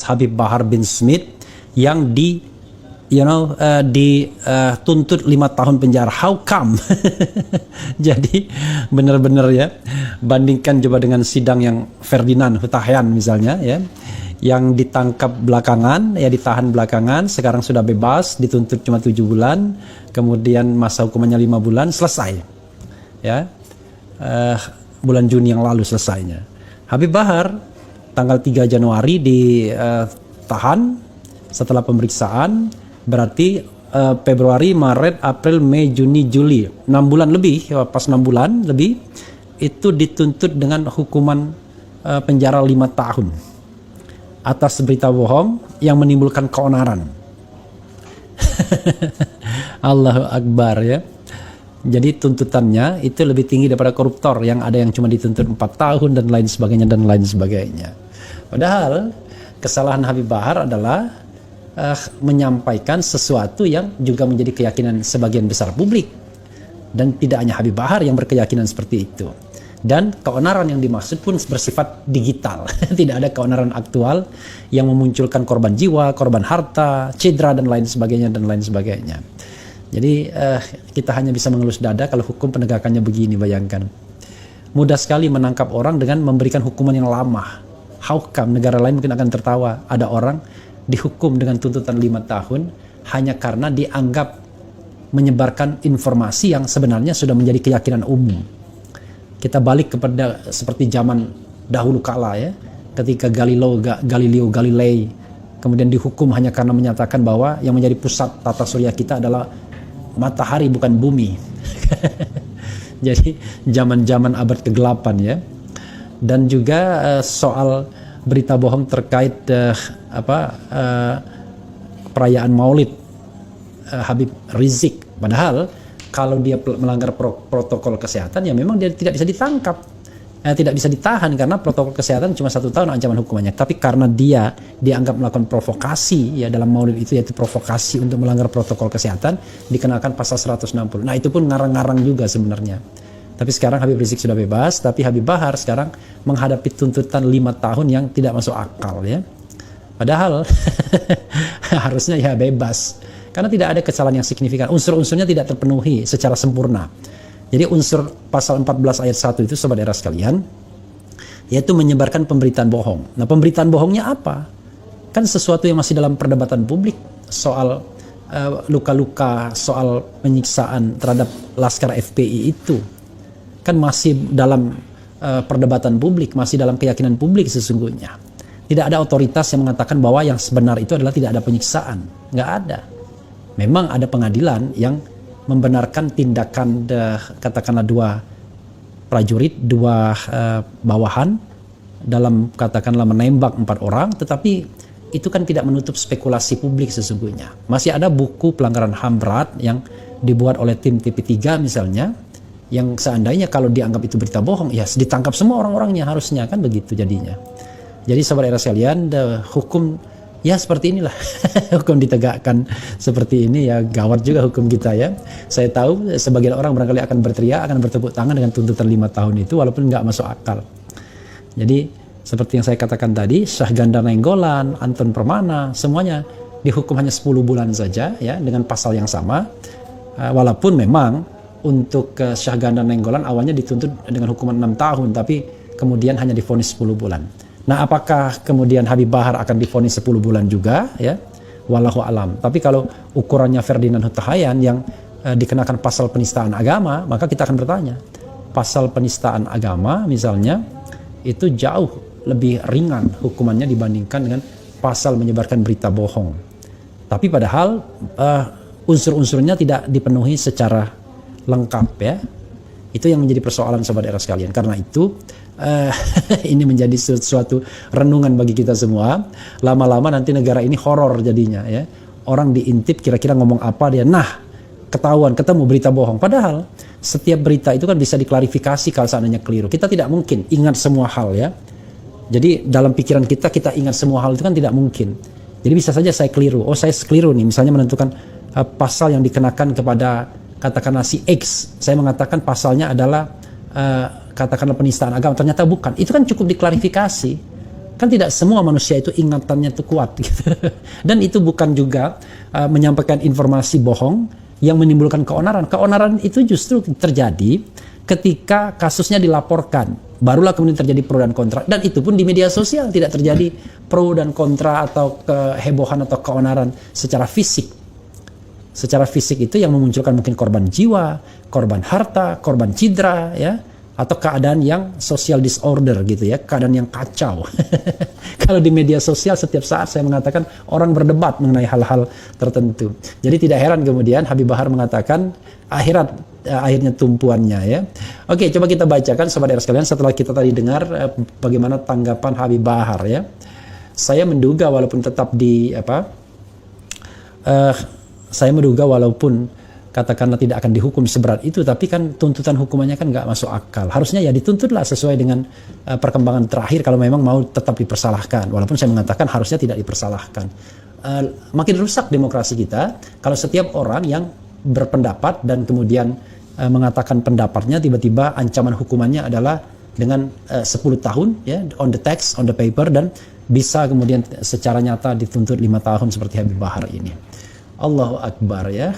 Habib Bahar bin Smith yang dituntut 5 tahun penjara. How come? Jadi benar-benar ya, bandingkan coba dengan sidang yang Ferdinand Huttaheyan misalnya ya, yang ditangkap belakangan, ya ditahan belakangan, sekarang sudah bebas, dituntut cuma 7 bulan, kemudian masa hukumannya 5 bulan, selesai ya, bulan Juni yang lalu selesainya. Habib Bahar tanggal 3 Januari ditahan setelah pemeriksaan, berarti Februari, Maret, April, Mei, Juni, Juli, 6 bulan lebih, pas 6 bulan lebih, itu dituntut dengan hukuman penjara 5 tahun atas berita bohong yang menimbulkan keonaran. Allahu Akbar ya. Jadi tuntutannya itu lebih tinggi daripada koruptor yang ada yang cuma dituntut 4 tahun dan lain sebagainya dan lain sebagainya. Padahal kesalahan Habib Bahar adalah menyampaikan sesuatu yang juga menjadi keyakinan sebagian besar publik, dan tidak hanya Habib Bahar yang berkeyakinan seperti itu. Dan keonaran yang dimaksud pun bersifat digital. Tidak ada keonaran aktual yang memunculkan korban jiwa, korban harta, cedera dan lain sebagainya dan lain sebagainya. Jadi kita hanya bisa mengelus dada kalau hukum penegakannya begini. Bayangkan, mudah sekali menangkap orang dengan memberikan hukuman yang lama. How come? Negara lain mungkin akan tertawa, ada orang dihukum dengan tuntutan 5 tahun hanya karena dianggap menyebarkan informasi yang sebenarnya sudah menjadi keyakinan umum. Kita balik kepada seperti zaman dahulu kala ya, ketika Galileo Galilei kemudian dihukum hanya karena menyatakan bahwa yang menjadi pusat tata surya kita adalah matahari bukan bumi. Jadi zaman-zaman abad ke-8 ya. Dan juga soal berita bohong terkait perayaan Maulid Habib Rizik. Padahal kalau dia melanggar protokol kesehatan ya memang dia tidak bisa ditangkap, tidak bisa ditahan karena protokol kesehatan cuma 1 tahun ancaman hukumannya. Tapi karena dia dianggap melakukan provokasi ya dalam Maulid itu, yaitu provokasi untuk melanggar protokol kesehatan, dikenakan pasal 160. Nah itu pun ngarang-ngarang juga sebenarnya. Tapi sekarang Habib Rizik sudah bebas, tapi Habib Bahar sekarang menghadapi tuntutan 5 tahun yang tidak masuk akal ya. Padahal harusnya ya bebas, karena tidak ada kesalahan yang signifikan, unsur-unsurnya tidak terpenuhi secara sempurna. Jadi unsur pasal 14 ayat 1 itu sobat era sekalian, yaitu menyebarkan pemberitaan bohong. Nah pemberitaan bohongnya apa? Kan sesuatu yang masih dalam perdebatan publik, soal luka-luka, soal penyiksaan terhadap Laskar FPI itu kan masih dalam perdebatan publik, masih dalam keyakinan publik sesungguhnya. Tidak ada otoritas yang mengatakan bahwa yang sebenar itu adalah tidak ada penyiksaan. Nggak ada. Memang ada pengadilan yang membenarkan tindakan katakanlah 2 prajurit, 2 bawahan dalam katakanlah menembak 4 orang, tetapi itu kan tidak menutup spekulasi publik sesungguhnya. Masih ada buku pelanggaran HAM berat yang dibuat oleh tim TP3 misalnya, yang seandainya kalau dianggap itu berita bohong, ya ditangkap semua orang-orangnya, harusnya kan begitu jadinya. Jadi sahabat era sekalian, hukum ya seperti inilah. Hukum ditegakkan seperti ini ya, gawat juga hukum kita ya. Saya tahu sebagian orang barangkali akan berteriak, akan bertepuk tangan dengan tuntutan 5 tahun itu walaupun nggak masuk akal. Jadi seperti yang saya katakan tadi, Syahganda Nainggolan, Anton Permana, semuanya dihukum hanya 10 bulan saja ya, dengan pasal yang sama. Walaupun memang untuk Syahganda Nainggolan awalnya dituntut dengan hukuman 6 tahun, tapi kemudian hanya divonis 10 bulan. Nah, apakah kemudian Habib Bahar akan divonis 10 bulan juga ya? Wallahu alam. Tapi kalau ukurannya Ferdinand Huttaheyan yang dikenakan pasal penistaan agama, maka kita akan bertanya, pasal penistaan agama misalnya itu jauh lebih ringan hukumannya dibandingkan dengan pasal menyebarkan berita bohong. Tapi padahal unsur-unsurnya tidak dipenuhi secara lengkap ya. Itu yang menjadi persoalan sobat era sekalian. Karena itu ini menjadi sesuatu renungan bagi kita semua. Lama-lama nanti negara ini horor jadinya ya. Orang diintip kira-kira ngomong apa dia, nah ketahuan, ketemu berita bohong. Padahal setiap berita itu kan bisa diklarifikasi kalau seandainya keliru. Kita tidak mungkin ingat semua hal ya. Jadi dalam pikiran kita ingat semua hal itu kan tidak mungkin. Jadi bisa saja saya keliru. Oh saya keliru nih, misalnya menentukan pasal yang dikenakan kepada katakanlah si X, saya mengatakan pasalnya adalah katakanlah penistaan agama, ternyata bukan. Itu kan cukup diklarifikasi. Kan tidak semua manusia itu ingatannya itu kuat gitu. Dan itu bukan juga menyampaikan informasi bohong yang menimbulkan keonaran. Keonaran itu justru terjadi ketika kasusnya dilaporkan. Barulah kemudian terjadi pro dan kontra. Dan itu pun di media sosial, tidak terjadi pro dan kontra atau kehebohan atau keonaran secara fisik. Secara fisik itu yang memunculkan mungkin korban jiwa, korban harta, korban cedera, ya, atau keadaan yang social disorder gitu ya, keadaan yang kacau. Kalau di media sosial setiap saat saya mengatakan orang berdebat mengenai hal-hal tertentu. Jadi tidak heran kemudian Habib Bahar mengatakan akhirat akhirnya tumpuannya ya. Oke, coba kita bacakan sobat sekalian setelah kita tadi dengar bagaimana tanggapan Habib Bahar ya. Saya menduga walaupun tetap saya menduga walaupun katakanlah tidak akan dihukum seberat itu, tapi kan tuntutan hukumannya kan nggak masuk akal. Harusnya ya dituntutlah sesuai dengan perkembangan terakhir kalau memang mau tetap dipersalahkan. Walaupun saya mengatakan harusnya tidak dipersalahkan. Makin rusak demokrasi kita kalau setiap orang yang berpendapat dan kemudian mengatakan pendapatnya tiba-tiba ancaman hukumannya adalah dengan 10 tahun ya, on the text, on the paper, dan bisa kemudian secara nyata dituntut 5 tahun seperti Habib Bahar ini. Allahu Akbar ya.